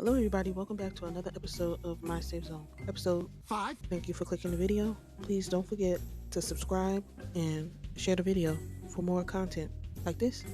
Hello, everybody. Welcome back to another episode of My Safe Zone. Episode 5. Thank you for clicking the video. Please don't forget to subscribe and share the video for more content like this.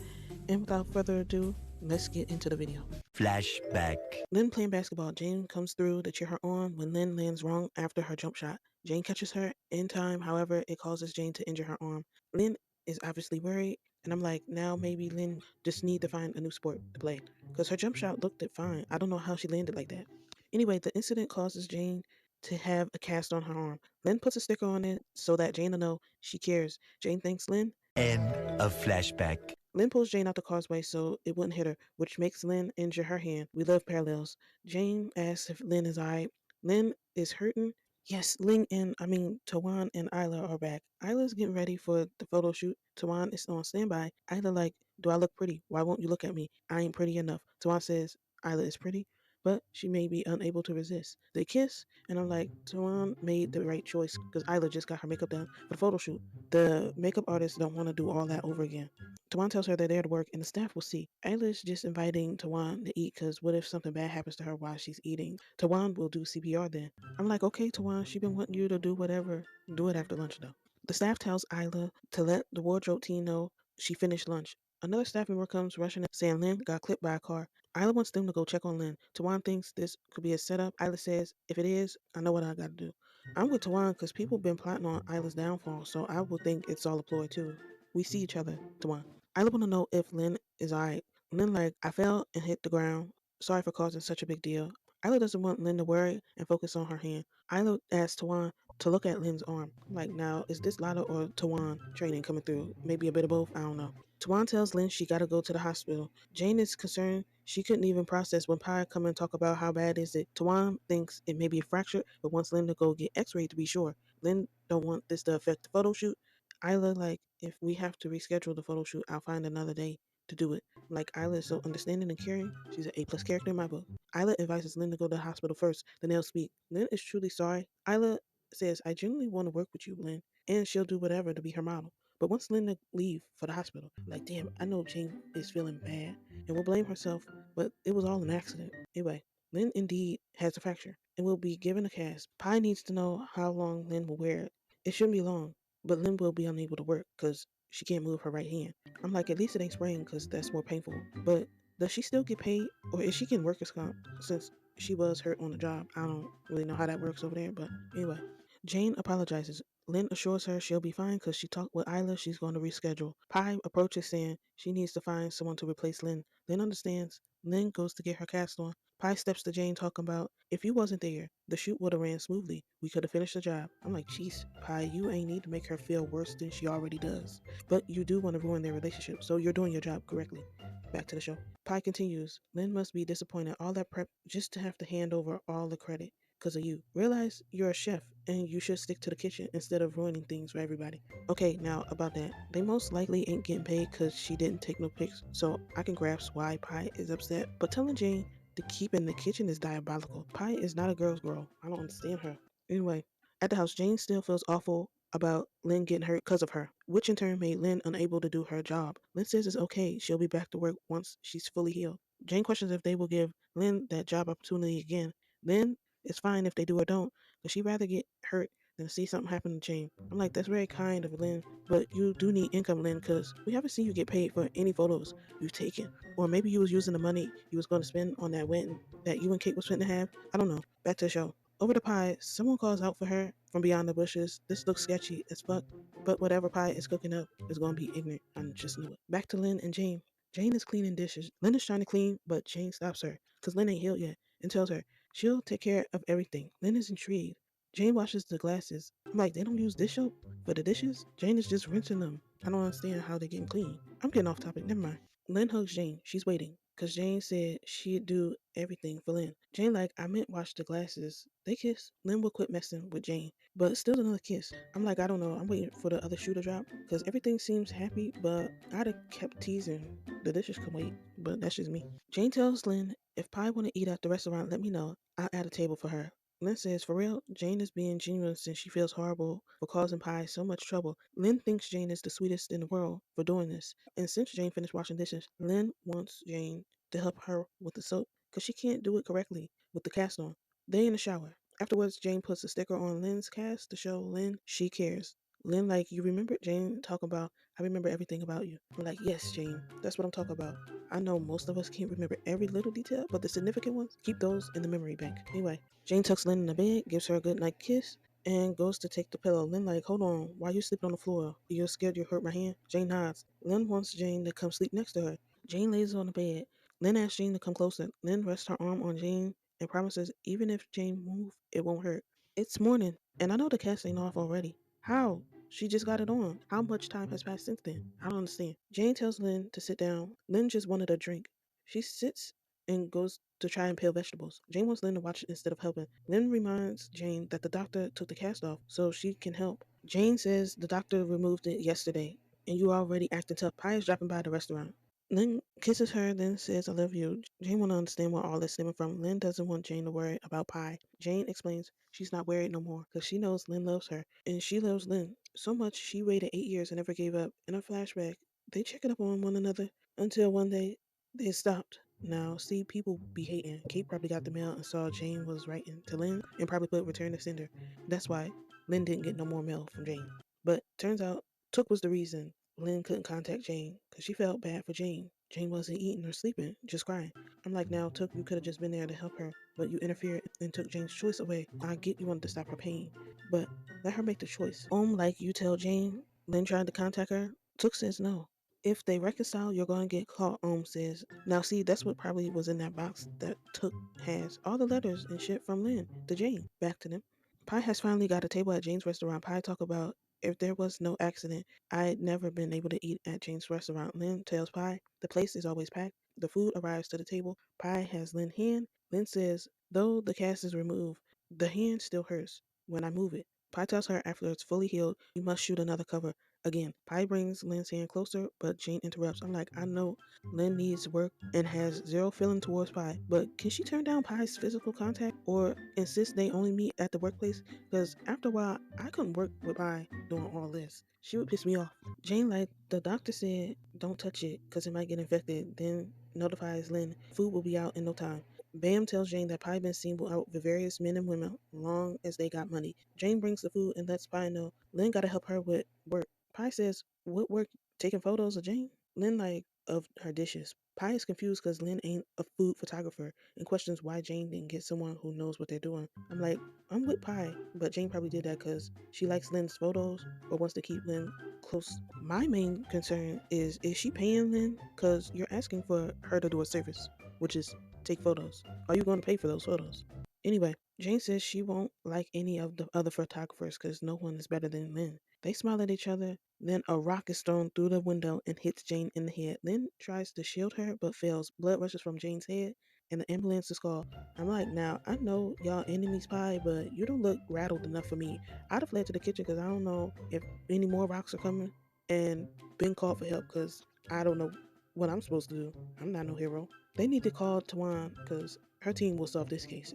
And without further ado, let's get into the video. Flashback. Lynn playing basketball. Jane comes through to cheer her on when Lynn lands wrong after her jump shot. Jane catches her in time, however, it causes Jane to injure her arm. Lynn is obviously worried, and I'm like, now maybe Lynn just need to find a new sport to play. Because her jump shot looked it fine. I don't know how she landed like that. Anyway, the incident causes Jane to have a cast on her arm. Lynn puts a sticker on it so that Jane will know she cares. Jane thanks Lynn. End of flashback. Lynn pulls Jane out the causeway so it wouldn't hit her, which makes Lynn injure her hand. We love parallels. Jane asks if Lynn is alright. Lynn is hurting. Yes, Tawan and Isla are back. Isla's getting ready for the photo shoot. Tawan is on standby. Isla like, do I look pretty? Why won't you look at me? I ain't pretty enough. Tawan says Isla is pretty, but she may be unable to resist. They kiss, and I'm like, Tawan made the right choice because Isla just got her makeup done for the photo shoot. The makeup artists don't want to do all that over again. Tawan tells her they're there to work and the staff will see. Ayla's just inviting Tawan to eat because what if something bad happens to her while she's eating? Tawan will do CPR then. I'm like, okay, Tawan, she been wanting you to do whatever. Do it after lunch though. The staff tells Ayla to let the wardrobe team know she finished lunch. Another staff member comes rushing in saying Lynn got clipped by a car. Ayla wants them to go check on Lynn. Tawan thinks this could be a setup. Ayla says, if it is, I know what I gotta do. I'm with Tawan because people been plotting on Ayla's downfall, so I would think it's all a ploy too. We see each other, Tawan. I want to know if Lynn is alright. Lynn like, I fell and hit the ground. Sorry for causing such a big deal. Isla doesn't want Lynn to worry and focus on her hand. Isla asks Tawan to look at Lynn's arm. Like, now, is this Lada or Tawan training coming through? Maybe a bit of both? I don't know. Tawan tells Lynn she gotta go to the hospital. Jane is concerned she couldn't even process when Pi come and talk about how bad is it. Tawan thinks it may be a fracture, but wants Lynn to go get x-rayed to be sure. Lynn don't want this to affect the photo shoot. Isla like, if we have to reschedule the photo shoot, I'll find another day to do it. Like, Isla is so understanding and caring. She's an A-plus character in my book. Isla advises Lynn to go to the hospital first, then they'll speak. Lynn is truly sorry. Isla says, I genuinely want to work with you, Lynn, and she'll do whatever to be her model. But once Lynn leave for the hospital, like, damn, I know Jane is feeling bad and will blame herself, but it was all an accident. Anyway, Lynn indeed has a fracture and will be given a cast. Pi needs to know how long Lynn will wear it. It shouldn't be long, but Lynn will be unable to work because she can't move her right hand. I'm like, at least it ain't sprained because that's more painful. But does she still get paid, or is she getting workers' comp since she was hurt on the job? I don't really know how that works over there, but anyway. Jane apologizes. Lynn assures her she'll be fine because she talked with Isla. She's going to reschedule. Pi approaches saying she needs to find someone to replace Lynn. Lynn understands. Lynn goes to get her cast on. Pi steps to Jane talking about, if you wasn't there, the shoot would have ran smoothly. We could have finished the job. I'm like, jeez, Pi, you ain't need to make her feel worse than she already does. But you do want to ruin their relationship, so you're doing your job correctly. Back to the show. Pi continues, Lynn must be disappointed. All that prep just to have to hand over all the credit because of you. Realize you're a chef and you should stick to the kitchen instead of ruining things for everybody. Okay, now about that. They most likely ain't getting paid because she didn't take no pics, so I can grasp why Pi is upset. But telling Jane to keep in the kitchen is diabolical. Pi is not a girl's girl. I don't understand her. Anyway, at the house, Jane still feels awful about Lynn getting hurt because of her, which in turn made Lynn unable to do her job. Lynn says it's okay. She'll be back to work once she's fully healed. Jane questions if they will give Lynn that job opportunity again. Lynn it's fine if they do or don't, but she'd rather get hurt than see something happen to Jane. I'm like, that's very kind of Lynn, but you do need income, Lynn, because we haven't seen you get paid for any photos you've taken. Or maybe you was using the money you was going to spend on that wedding that you and Kate was finna have. I don't know. Back to the show. Over the Pie, someone calls out for her from beyond the bushes. This looks sketchy as fuck, but whatever Pie is cooking up is going to be ignorant. I just knew it. Back to Lynn and Jane. Jane is cleaning dishes. Lynn is trying to clean, but Jane stops her because Lynn ain't healed yet and tells her she'll take care of everything. Lynn is intrigued. Jane washes the glasses. I'm like, they don't use dish soap for the dishes? Jane is just rinsing them. I don't understand how they're getting clean. I'm getting off topic. Never mind. Lynn hugs Jane. She's waiting. Because Jane said she'd do everything for Lynn. Jane like, I meant wash the glasses. They kiss. Lynn will quit messing with Jane. But still another kiss. I'm like, I don't know. I'm waiting for the other shoe to drop. Because everything seems happy, but I'd have kept teasing. The dishes can wait. But that's just me. Jane tells Lynn, if Pi want to eat at the restaurant, let me know. I'll add a table for her. Lynn says, for real, Jane is being genuine since she feels horrible for causing Pi so much trouble. Lynn thinks Jane is the sweetest in the world for doing this. And since Jane finished washing dishes, Lynn wants Jane to help her with the soap because she can't do it correctly with the cast on. They in the shower. Afterwards, Jane puts a sticker on Lynn's cast to show Lynn she cares. Lynn like, you remember? Jane talking about, I remember everything about you. I'm like, yes, Jane, that's what I'm talking about. I know most of us can't remember every little detail, but the significant ones, keep those in the memory bank. Anyway, Jane tucks Lynn in the bed, gives her a good night kiss, and goes to take the pillow. Lynn like, hold on, why you sleeping on the floor? You're scared you hurt my hand? Jane nods. Lynn wants Jane to come sleep next to her. Jane lays on the bed. Lynn asks Jane to come closer. Lynn rests her arm on Jane and promises even if Jane moves, it won't hurt. It's morning, and I know the cast ain't off already. How? She just got it on. How much time has passed since then? I don't understand. Jane tells Lynn to sit down. Lynn just wanted a drink. She sits and goes to try and peel vegetables. Jane wants Lynn to watch instead of helping. Lynn reminds Jane that the doctor took the cast off so she can help. Jane says the doctor removed it yesterday and you already acting tough. Pi is dropping by the restaurant. Lynn kisses her, then says, I love you. Jane want to understand where all this stemming from. Lynn doesn't want Jane to worry about Pi. Jane explains she's not worried no more because she knows Lynn loves her and she loves Lynn so much she waited 8 years and never gave up. In a flashback, they checking up on one another until one day they stopped. Now, see, people be hating. Kate probably got the mail and saw Jane was writing to Lynn and probably put return to sender. That's why Lynn didn't get no more mail from Jane. But turns out Took was the reason Lynn couldn't contact Jane because she felt bad for Jane. Jane wasn't eating or sleeping, just crying. I'm like, now, Took, you could have just been there to help her, but you interfered and took Jane's choice away. I get you wanted to stop her pain, but let her make the choice. Like you tell Jane, Lynn tried to contact her. Took says no. If they reconcile, you're going to get caught, says. Now, see, that's what probably was in that box that Took has. All the letters and shit from Lynn to Jane. Back to them. Pi has finally got a table at Jane's restaurant. Pi talk about if there was no accident, I'd never been able to eat at Jane's restaurant. Lynn tells Pi the place is always packed. The food arrives to the table. Pi has Lynn's hand. Lynn says, though the cast is removed, the hand still hurts when I move it. Pi tells her after it's fully healed, you must shoot another cover. Again, Pi brings Lynn's hand closer, but Jane interrupts. I'm like, I know Lynn needs work and has zero feeling towards Pi, but can she turn down Pi's physical contact or insist they only meet at the workplace? Because after a while, I couldn't work with Pi doing all this. She would piss me off. Jane, like, the doctor said, don't touch it because it might get infected. Then notifies Lynn, food will be out in no time. Bam tells Jane that Pi been seen out with various men and women long as they got money. Jane brings the food and lets Pi know Lynn gotta help her with work. Pi says, what work? Taking photos of Jane? Lynn like of her dishes. Pi is confused because Lynn ain't a food photographer and questions why Jane didn't get someone who knows what they're doing. I'm like, I'm with Pi, but Jane probably did that because she likes Lynn's photos or wants to keep Lynn close. My main concern is she paying Lynn? Because you're asking for her to do a service, which is take photos. Are you going to pay for those photos? Anyway, Jane says she won't like any of the other photographers because no one is better than Lynn. They smile at each other. Then a rock is thrown through the window and hits Jane in the head. Lynn tries to shield her but fails. Blood rushes from Jane's head and the ambulance is called. I'm like, now, I know y'all enemies Pi, but you don't look rattled enough for me. I'd have fled to the kitchen because I don't know if any more rocks are coming and been called for help because I don't know what I'm supposed to do. I'm not no hero. They need to call Tawan because her team will solve this case.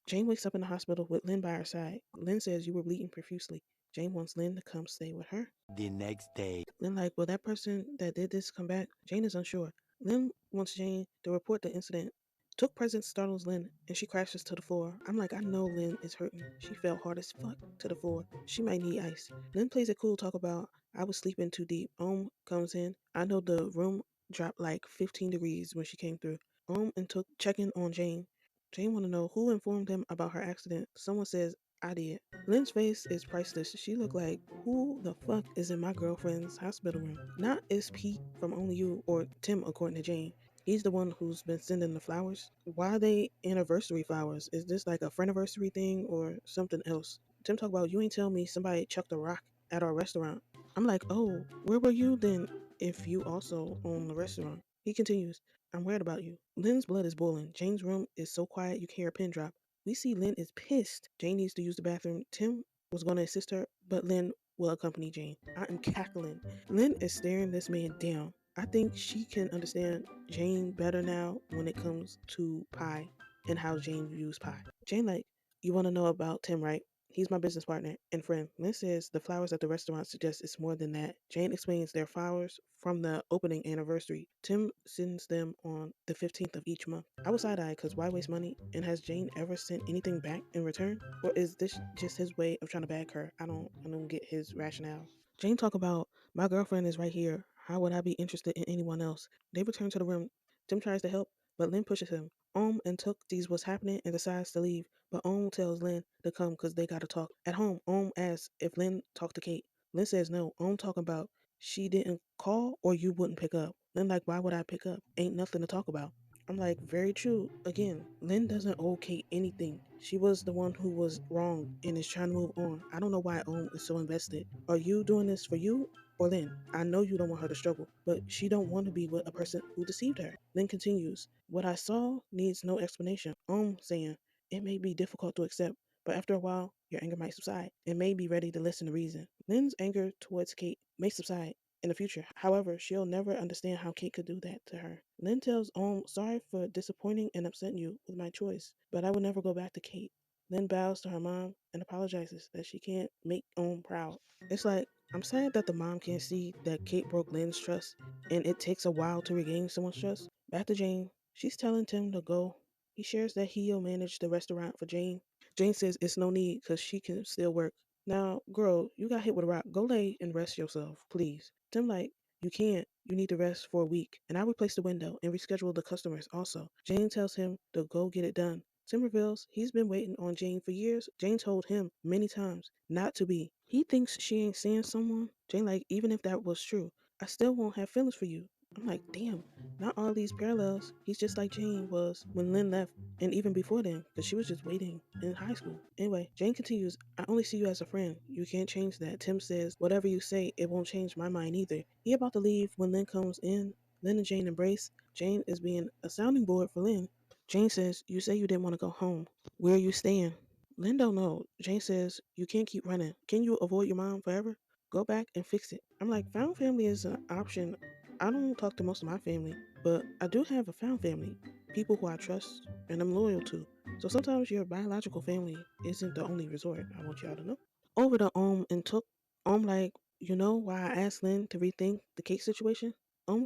Jane wakes up in the hospital with Lynn by her side. Lynn says you were bleeding profusely. Jane wants Lynn to come stay with her. The next day. Lynn like, will that person that did this come back? Jane is unsure. Lynn wants Jane to report the incident. Took presence startles Lynn and she crashes to the floor. I'm like, I know Lynn is hurting. She fell hard as fuck to the floor. She might need ice. Lynn plays it cool, talk about I was sleeping too deep. Comes in. I know the room dropped like 15 degrees when she came through. And Took checking on Jane. Jane want to know who informed them about her accident. Someone says, I did. Lynn's face is priceless. She looked like, who the fuck is in my girlfriend's hospital room? Not is Pete from Only You or Tim, according to Jane. He's the one who's been sending the flowers. Why are they anniversary flowers? Is this like a friendiversary thing or something else? Tim talk about you ain't tell me somebody chucked a rock at our restaurant. I'm like, oh, where were you then if you also own the restaurant? He continues, I'm worried about you. Lynn's blood is boiling. Jane's room is so quiet you can hear a pin drop. We see Lynn is pissed. Jane needs to use the bathroom. Tim was going to assist her, but Lynn will accompany Jane. I am cackling. Lynn is staring this man down. I think she can understand Jane better now when it comes to Pi and how Jane views Pi. Jane like, you want to know about Tim, right? He's my business partner and friend. Lynn says the flowers at the restaurant suggest it's more than that. Jane explains they're flowers from the opening anniversary. Tim sends them on the 15th of each month. I was side eyed because why waste money? And has Jane ever sent anything back in return? Or is this just his way of trying to bag her? I don't get his rationale. Jane talk about my girlfriend is right here. How would I be interested in anyone else? They return to the room. Tim tries to help, but Lynn pushes him. And Took sees what's happening and decides to leave, but tells Lynn to come because they gotta talk. At home, asks if Lynn talked to Kate. Lynn says no. Talking about she didn't call or you wouldn't pick up. Lynn like, why would I pick up? Ain't nothing to talk about. I'm like, very true. Again, Lynn doesn't owe Kate anything. She was the one who was wrong and is trying to move on. I don't know why is so invested. Are you doing this for you or Lynn? I know you don't want her to struggle, but she don't want to be with a person who deceived her. Lynn continues, what I saw needs no explanation. Saying, it may be difficult to accept, but after a while, your anger might subside and may be ready to listen to reason. Lynn's anger towards Kate may subside in the future. However, she'll never understand how Kate could do that to her. Lynn tells sorry for disappointing and upsetting you with my choice, but I will never go back to Kate. Lynn bows to her mom and apologizes that she can't make proud. It's like, I'm sad that the mom can't see that Kate broke Lynn's trust, and it takes a while to regain someone's trust. Back to Jane. She's telling Tim to go. He shares that he'll manage the restaurant for Jane. Jane says it's no need because she can still work. Now, girl, you got hit with a rock. Go lay and rest yourself, please. Tim like, you can't. You need to rest for a week. And I replace the window and reschedule the customers also. Jane tells him to go get it done. Tim reveals he's been waiting on Jane for years. Jane told him many times not to be. He thinks she ain't seeing someone. Jane like, even if that was true, I still won't have feelings for you. I'm like, damn, not all these parallels. He's just like Jane was when Lynn left, and even before then, because she was just waiting in high school. Anyway, Jane continues, I only see you as a friend. You can't change that. Tim says, whatever you say, it won't change my mind either. He about to leave when Lynn comes in. Lynn and Jane embrace. Jane is being a sounding board for Lynn. Jane says, you say you didn't want to go home. Where are you staying? Lynn don't know. Jane says, you can't keep running. Can you avoid your mom forever? Go back and fix it. I'm like, found family is an option. I don't talk to most of my family, but I do have a found family. People who I trust and I'm loyal to. So sometimes your biological family isn't the only resort. I want y'all to know. Over to and Took. Like, you know why I asked Lynn to rethink the cake situation?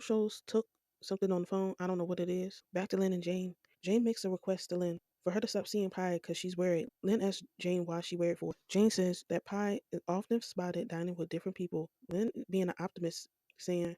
Shows Took something on the phone. I don't know what it is. Back to Lynn and Jane. Jane makes a request to Lynn for her to stop seeing Pie because she's worried. Lynn asks Jane why she worried for. Jane says that Pie is often spotted dining with different people. Lynn being an optimist, saying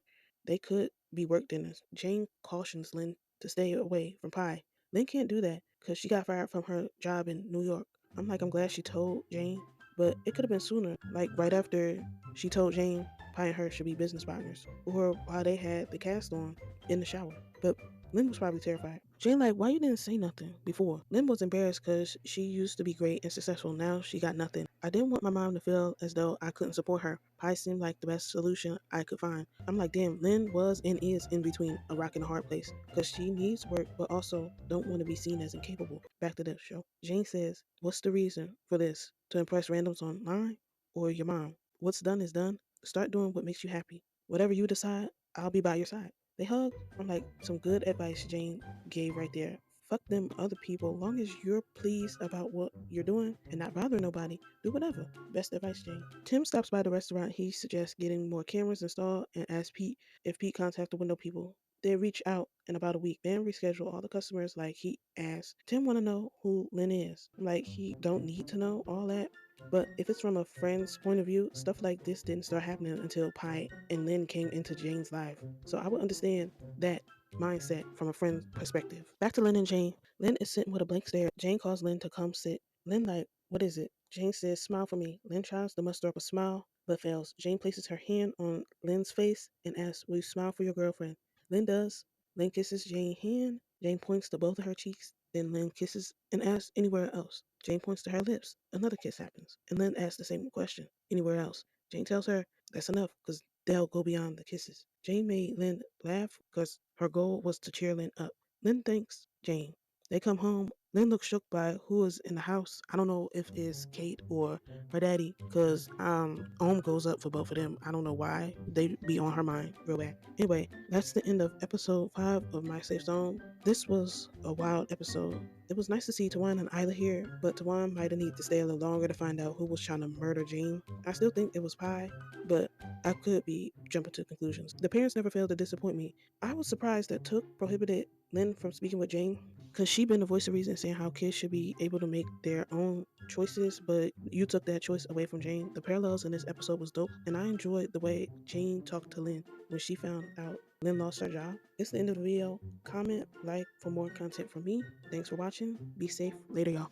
they could be work dinners. Jane cautions Lynn to stay away from Pie. Lynn can't do that because she got fired from her job in New York. I'm glad she told Jane, but it could have been sooner, like right after she told Jane Pie and her should be business partners, or while they had the cast on in the shower. But Lynn was probably terrified. Jane like, why you didn't say nothing before? Lynn was embarrassed because she used to be great and successful. Now she got nothing. I didn't want my mom to feel as though I couldn't support her. Pie seemed like the best solution I could find. I'm like, damn, Lynn was and is in between a rock and a hard place because she needs work but also don't want to be seen as incapable. Back to the show. Jane says, what's the reason for this? To impress randoms online or your mom? What's done is done. Start doing what makes you happy. Whatever you decide, I'll be by your side. They hug. I'm like, some good advice Jane gave right there. Fuck them other people. Long as you're pleased about what you're doing and not bothering nobody, do whatever. Best advice, Jane. Tim stops by the restaurant. He suggests getting more cameras installed and asks Pete if Pete contact the window people. They reach out in about a week, then reschedule all the customers like he asked. Tim want to know who Lynn is. Like he don't need to know all that. But if it's from a friend's point of view, stuff like this didn't start happening until Pie and Lynn came into Jane's life. So I would understand that mindset from a friend's perspective. Back to Lynn and Jane. Lynn is sitting with a blank stare. Jane calls Lynn to come sit. Lynn like, what is it? Jane says, smile for me. Lynn tries to muster up a smile, but fails. Jane places her hand on Lynn's face and asks, will you smile for your girlfriend? Lynn does. Lynn kisses Jane's hand. Jane points to both of her cheeks. Then Lynn kisses and asks anywhere else. Jane points to her lips. Another kiss happens. And Lynn asks the same question. Anywhere else? Jane tells her that's enough because they'll go beyond the kisses. Jane made Lynn laugh because her goal was to cheer Lynn up. Lynn thanks Jane. They come home Lynn looks shook by who was in the house. I don't know if it's Kate or her daddy, cause Ohm goes up for both of them. I don't know why they be on her mind real bad. Anyway, that's the end of episode 5 of My Safe Zone. This was a wild episode. It was nice to see Tawan and Isla here, but Tawan might have needed to stay a little longer to find out who was trying to murder Jane. I still think it was Pi, but I could be jumping to conclusions. The parents never failed to disappoint me. I was surprised that Took prohibited Lynn from speaking with Jane, because she been the voice of reason saying how kids should be able to make their own choices, but you took that choice away from Jane. The parallels in this episode was dope, and I enjoyed the way Jane talked to Lynn when she found out Lynn lost her job. It's the end of the video. Comment, like for more content from me. Thanks for watching. Be safe. Later, y'all.